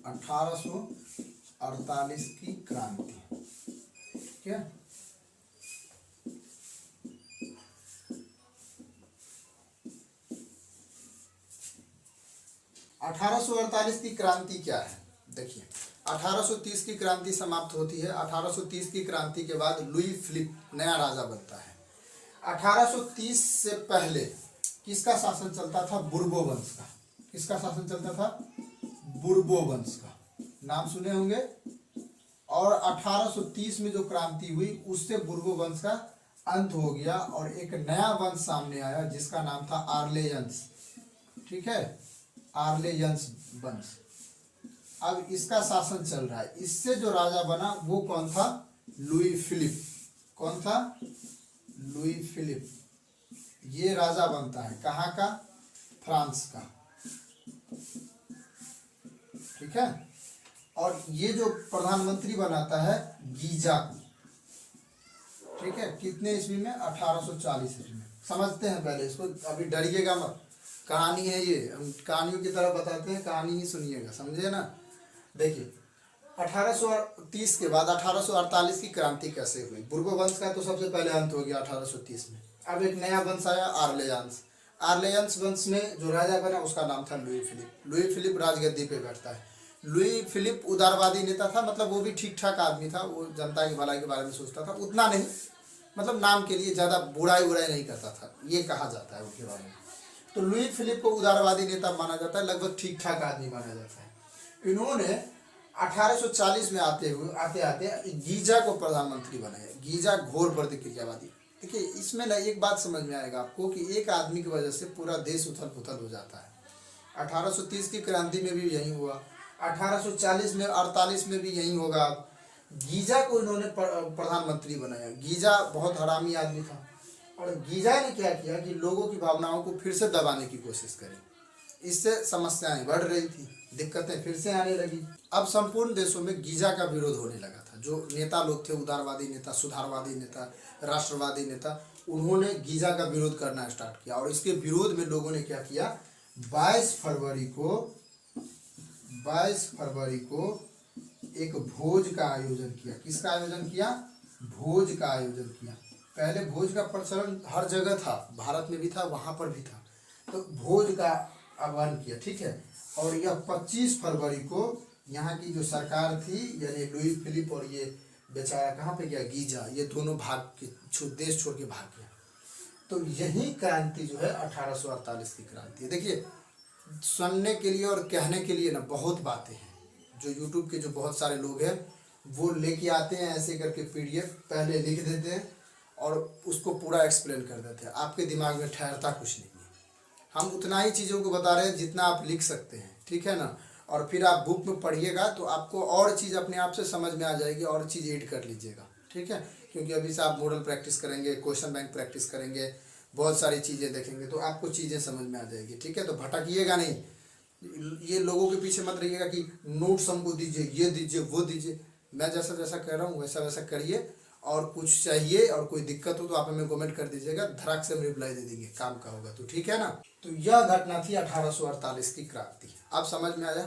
1848 की क्रांति, ठीक है। अठारह सौ अड़तालीस की क्रांति क्या है, देखिए 1830 की क्रांति समाप्त होती है। 1830 की क्रांति के बाद लुई फिलिप नया राजा बनता है। 1830 से पहले किसका शासन चलता था, बुर्बो वंश का। किसका शासन चलता था, बुर्बो वंश का, नाम सुने होंगे। और 1830 में जो क्रांति हुई उससे बुर्बो वंश का अंत हो गया और एक नया वंश सामने आया जिसका नाम था आर्लेयंस, ठीक है, आर्लेयंस वंश। अब इसका शासन चल रहा है। इससे जो राजा बना वो कौन था, लुई फिलिप। कौन था, लुई फिलिप। ये राजा बनता है कहाँ का, फ्रांस का, ठीक है। और ये जो प्रधानमंत्री बनाता है गीजा को, ठीक है, कितने ईस्वी में, 1840 ईस्वी में। समझते हैं पहले इसको, अभी डरिएगा मत, कहानी है ये, हम कहानियों की तरह बताते हैं, कहानी ही सुनिएगा, समझे ना। देखिए 1830 के बाद 1848 की क्रांति कैसे हुई। बुर्बो वंश का तो सबसे पहले अंत हो गया 1830 में। अब एक नया वंश आया आर्लेयंस। आर्लेयंस वंश में जो राजा बना उसका नाम था लुई फिलिप। लुई फिलिप राजगद्दी पे बैठता है। लुई फिलिप उदारवादी नेता था, मतलब वो भी ठीक ठाक आदमी था, वो जनता की भलाई के बारे में सोचता था, उतना नहीं, मतलब नाम के लिए ज़्यादा बुराई नहीं करता था, ये कहा जाता है उनके बारे में। तो लुई फिलिप को उदारवादी नेता माना जाता है, लगभग ठीक ठाक आदमी माना जाता है। इन्होंने 1840 में आते आते गीजा को प्रधानमंत्री बनाया। गीजा घोर प्रतिक्रियावादी। देखिए इसमें ना एक बात समझ में आएगा आपको कि एक आदमी की वजह से पूरा देश उथल पुथल हो जाता है। 1830 की क्रांति में भी यही हुआ, 1840 में 48 में भी यही होगा। गीजा को इन्होंने प्रधानमंत्री बनाया। गीजा बहुत हरामी आदमी था और गीजा ने क्या किया कि लोगों की भावनाओं को फिर से दबाने की कोशिश करी। इससे समस्याएं बढ़ रही थी, दिक्कतें फिर से आने लगी। अब संपूर्ण देशों में गीजा का विरोध होने लगा था। जो नेता लोग थे, उदारवादी नेता, सुधारवादी नेता, राष्ट्रवादी नेता, उन्होंने गीजा का विरोध करना स्टार्ट किया। और इसके विरोध में लोगों ने क्या किया, 22 फरवरी को एक भोज का आयोजन किया। किसका आयोजन किया, भोज का आयोजन किया। पहले भोज का प्रचलन हर जगह था, भारत में भी था, वहां पर भी था। तो भोज का आह्वान किया, ठीक है। और यह 25 फरवरी को यहाँ की जो सरकार थी, यानी लुई फिलिप और ये बेचारा कहाँ पे गया, गीजा, ये दोनों भाग के देश छोड़ के भाग गया। तो यही क्रांति जो है 1848 की क्रांति है। देखिए सुनने के लिए और कहने के लिए ना बहुत बातें हैं। जो यूट्यूब के जो बहुत सारे लोग हैं वो लेके आते हैं ऐसे करके PDF, पहले लिख देते हैं और उसको पूरा एक्सप्लेन कर देते हैं। आपके दिमाग में ठहरता कुछ नहीं है। हम उतना ही चीज़ों को बता रहे हैं जितना आप लिख सकते हैं, ठीक है ना। और फिर आप बुक में पढ़िएगा तो आपको और चीज़ अपने आप से समझ में आ जाएगी, और चीज़ ऐड कर लीजिएगा, ठीक है। क्योंकि अभी से आप मॉडल प्रैक्टिस करेंगे, क्वेश्चन बैंक प्रैक्टिस करेंगे, बहुत सारी चीज़ें देखेंगे तो आपको चीज़ें समझ में आ जाएगी, ठीक है। तो भटकिएगा नहीं, ये लोगों के पीछे मत रहिएगा कि नोट्स हमको दीजिए, ये दीजिए, वो दीजिए। मैं जैसा जैसा कह रहा हूँ वैसा वैसा करिए। और कुछ चाहिए और कोई दिक्कत हो तो आप हमें कमेंट कर दीजिएगा, धड़ाक से हम रिप्लाई दे देंगे, काम का होगा तो, ठीक है ना। तो यह घटना थी 1848 की क्रांति। अब समझ में आया।